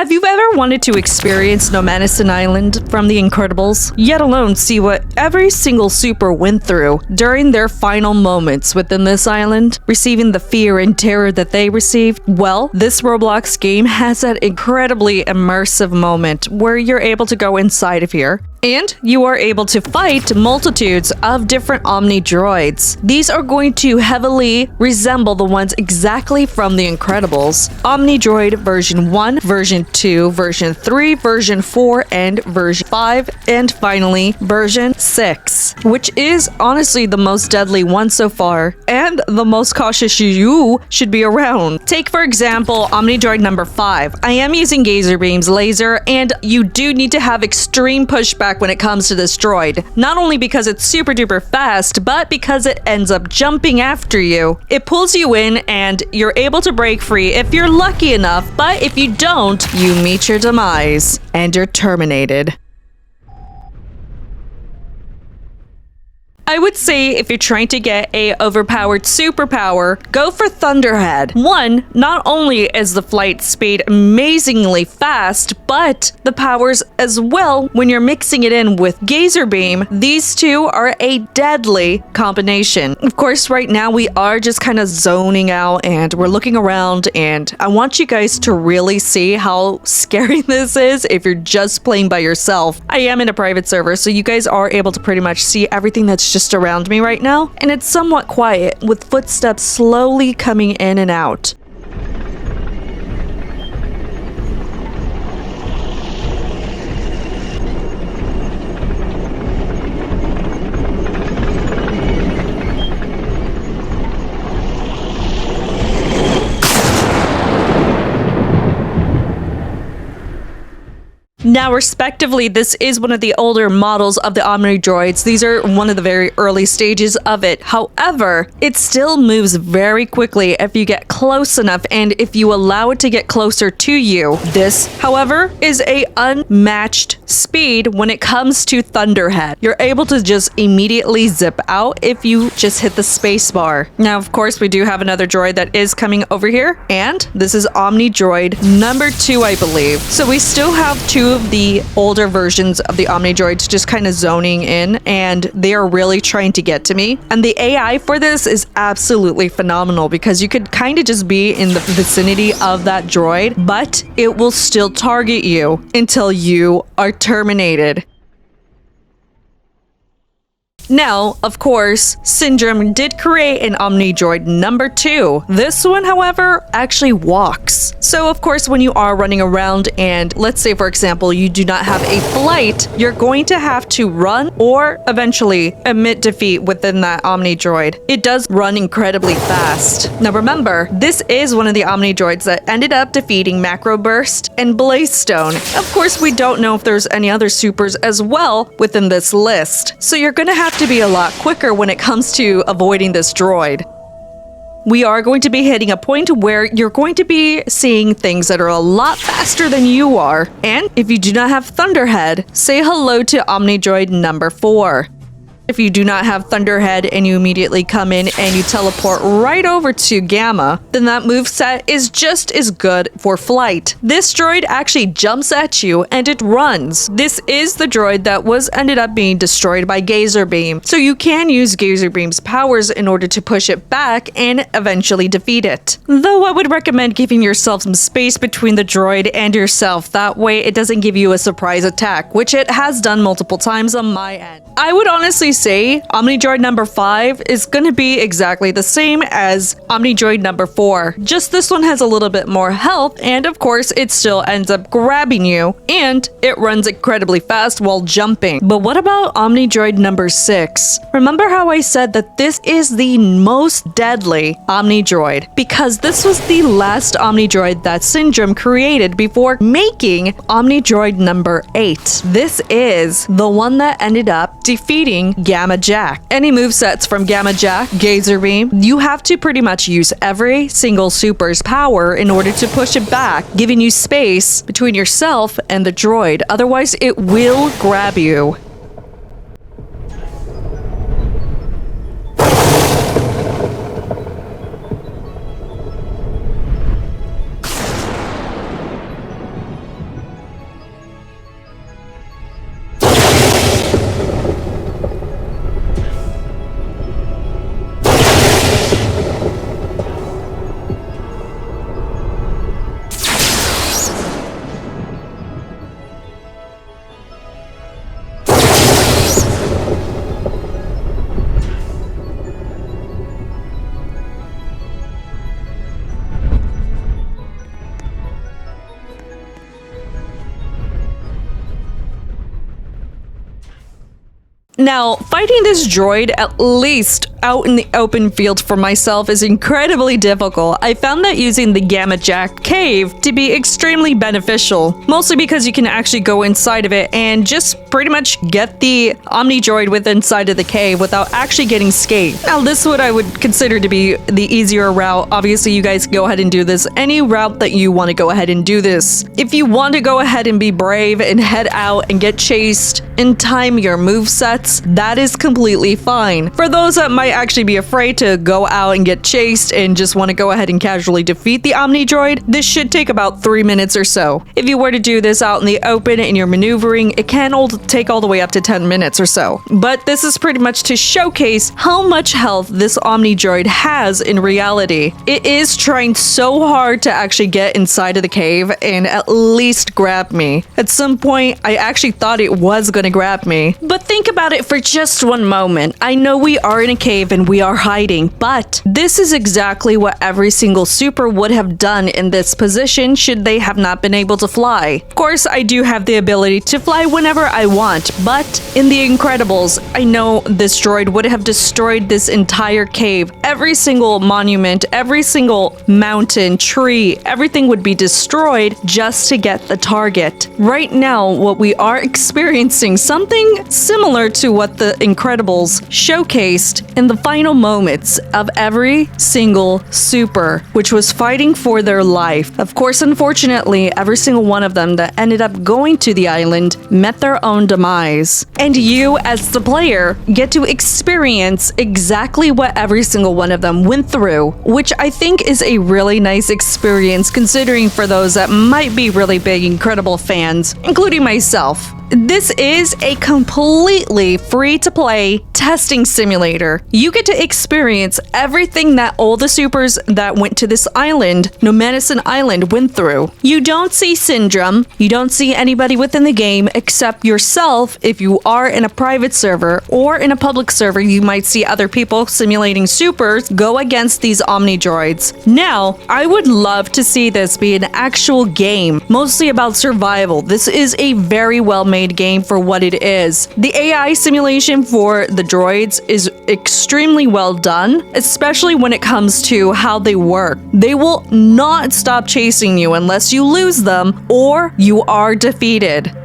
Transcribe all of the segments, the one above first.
Have you ever wanted to experience Nomanisan Island from The Incredibles? Yet alone see what every single super went through during their final moments within this island, receiving the fear and terror that they received? Well, this Roblox game has that incredibly immersive moment where you're able to go inside of here and you are able to fight multitudes of different Omnidroids. These are going to heavily resemble the ones exactly from The Incredibles. Omnidroid version 1, version 2, version 3, version 4, and version 5, and finally version 6, which is honestly the most deadly one so far, and the most cautious you should be around. Take for example Omnidroid number 5. I am using Gazer Beam's laser, and you do need to have extreme pushback when it comes to this droid. Not only because it's super duper fast, but because it ends up jumping after you. It pulls you in and you're able to break free if you're lucky enough, but if you don't, you meet your demise and you're terminated. I would say if you're trying to get a overpowered superpower, go for Thunderhead. One, not only is the flight speed amazingly fast, but the powers as well when you're mixing it in with Gazer Beam. These two are a deadly combination. Of course, right now we are just kind of zoning out and we're looking around, and I want you guys to really see how scary this is if you're just playing by yourself. I am in a private server, so you guys are able to pretty much see everything that's just around me right now, and it's somewhat quiet with footsteps slowly coming in and out. Now, respectively, this is one of the older models of the Omnidroids. These are one of the very early stages of it. However, it still moves very quickly if you get close enough and if you allow it to get closer to you. This, however, is a unmatched speed when it comes to Thunderhead. You're able to just immediately zip out if you just hit the space bar. Now, of course, we do have another droid that is coming over here, and this is Omnidroid number 2, I believe. So we still have two of the older versions of the Omnidroids just kind of zoning in, and they are really trying to get to me. And the AI for this is absolutely phenomenal because you could kind of just be in the vicinity of that droid, but it will still target you until you are terminated. Now, of course, Syndrome did create an Omnidroid number 2. This one, however, actually walks. So, of course, when you are running around and let's say, for example, you do not have a flight, you're going to have to run or eventually admit defeat within that Omnidroid. It does run incredibly fast. Now, remember, this is one of the Omnidroids that ended up defeating Macro Burst and Blaze Stone. Of course, we don't know if there's any other supers as well within this list. So you're going to have to be a lot quicker when it comes to avoiding this droid. We are going to be hitting a point where you're going to be seeing things that are a lot faster than you are. And if you do not have Thunderhead, say hello to Omnidroid number 4. If you do not have Thunderhead and you immediately come in and you teleport right over to Gamma, then that moveset is just as good for flight. This droid actually jumps at you and it runs. This is the droid that ended up being destroyed by Gazer Beam, so you can use Gazer Beam's powers in order to push it back and eventually defeat it. Though I would recommend giving yourself some space between the droid and yourself, that way it doesn't give you a surprise attack, which it has done multiple times on my end. I would honestly say Omnidroid number 5 is going to be exactly the same as Omnidroid number 4. Just this one has a little bit more health, and of course it still ends up grabbing you, and it runs incredibly fast while jumping. But what about Omnidroid number 6? Remember how I said that this is the most deadly Omnidroid? Because this was the last Omnidroid that Syndrome created before making Omnidroid number 8. This is the one that ended up defeating Gamma Jack. Any movesets from Gamma Jack, Gazer Beam, you have to pretty much use every single super's power in order to push it back, giving you space between yourself and the droid. Otherwise, it will grab you. Now, fighting this droid, at least out in the open field for myself, is incredibly difficult. I found that using the Gamma Jack cave to be extremely beneficial, mostly because you can actually go inside of it and just pretty much get the Omnidroid within inside of the cave without actually getting scathed. Now, this is what I would consider to be the easier route. Obviously, you guys go ahead and do this any route that you want to go ahead and do this. If you want to go ahead and be brave and head out and get chased and time your movesets, that is completely fine. For those that might actually be afraid to go out and get chased and just want to go ahead and casually defeat the Omnidroid, this should take about 3 minutes or so. If you were to do this out in the open and you're maneuvering, it can take all the way up to 10 minutes or so. But this is pretty much to showcase how much health this Omnidroid has in reality. It is trying so hard to actually get inside of the cave and at least grab me. At some point, I actually thought it was going to grab me. But think about it for just one moment. I know we are in a cave and we are hiding, but this is exactly what every single super would have done in this position should they have not been able to fly. Of course, I do have the ability to fly whenever I want, but in The Incredibles, I know this droid would have destroyed this entire cave. Every single monument, every single mountain, tree, everything would be destroyed just to get the target. Right now, what we are experiencing something similar to what The Incredibles showcased in the final moments of every single super, which was fighting for their life. Of course, unfortunately, every single one of them that ended up going to the island met their own demise. And you, as the player, get to experience exactly what every single one of them went through, which I think is a really nice experience considering for those that might be really big Incredible fans, including myself. This is a completely free-to-play testing simulator. You get to experience everything that all the supers that went to this island, Nomanisan Island, went through. You don't see Syndrome, you don't see anybody within the game except yourself. If you are in a private server or in a public server, you might see other people simulating supers go against these Omnidroids. Now, I would love to see this be an actual game, mostly about survival. This is a very well-made game for what it is. The AI simulation for the droids is extremely well done, especially when it comes to how they work. They will not stop chasing you unless you lose them or you are defeated.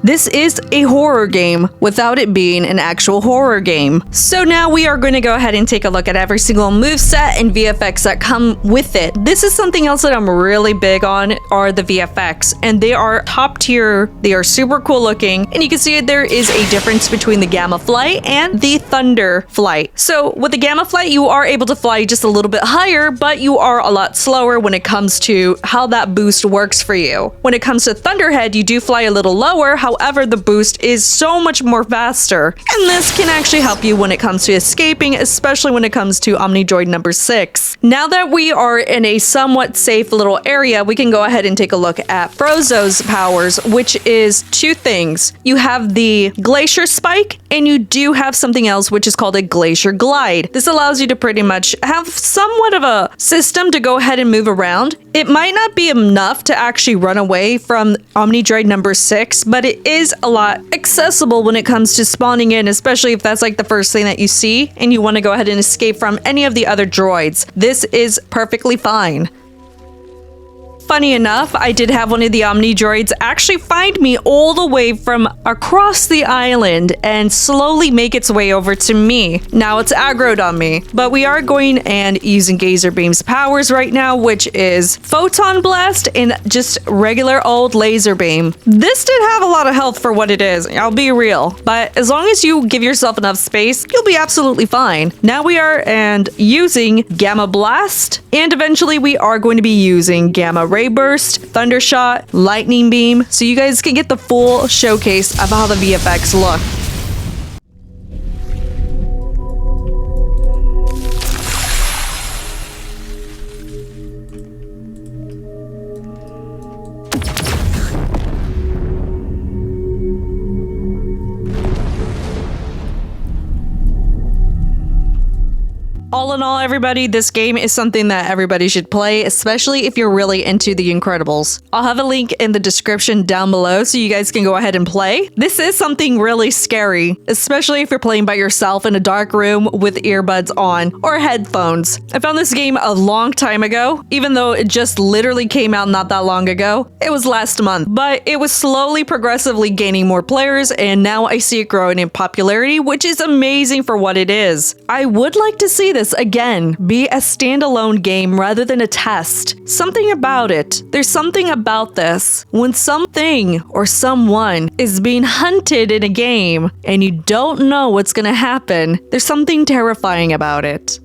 This is a horror game without it being an actual horror game. So now we are going to go ahead and take a look at every single moveset and VFX that come with it. This is something else that I'm really big on are the VFX, and they are top tier. They are super cool looking, and you can see there is a difference between the Gamma Flight and the Thunder Flight. So with the Gamma Flight, you are able to fly just a little bit higher, but you are a lot slower when it comes to how that boost works for you. When it comes to Thunderhead, you do fly a little lower. However, the boost is so much more faster, and this can actually help you when it comes to escaping, especially when it comes to Omnidroid number 6. Now that we are in a somewhat safe little area, we can go ahead and take a look at Frozo's powers, which is two things. You have the Glacier Spike, and you do have something else which is called a Glacier Glide. This allows you to pretty much have somewhat of a system to go ahead and move around. It might not be enough to actually run away from Omnidroid number 6, but it is a lot accessible when it comes to spawning in, especially if that's like the first thing that you see and you want to go ahead and escape from any of the other droids. This is perfectly fine. Funny enough, I did have one of the Omnidroids actually find me all the way from across the island and slowly make its way over to me. Now it's aggroed on me, but we are going and using Gazer Beam's powers right now, which is Photon Blast and just regular old Laser Beam. This did have a lot of health for what it is, I'll be real, but as long as you give yourself enough space, you'll be absolutely fine. Now we are using Gamma Blast, and eventually we are going to be using Gamma Ray Burst, Thundershot, Lightning Beam, so you guys can get the full showcase of how the VFX look. All in in all, everybody, this game is something that everybody should play, especially if you're really into The Incredibles. I'll have a link in the description down below so you guys can go ahead and play. This is something really scary, especially if you're playing by yourself in a dark room with earbuds on or headphones. I found this game a long time ago, even though it just literally came out not that long ago. It was last month, but it was slowly progressively gaining more players, and now I see it growing in popularity, which is amazing for what it is. I would like to see this again be a standalone game rather than a test. Something about it. There's something about this. When something or someone is being hunted in a game and you don't know what's gonna happen, there's something terrifying about it.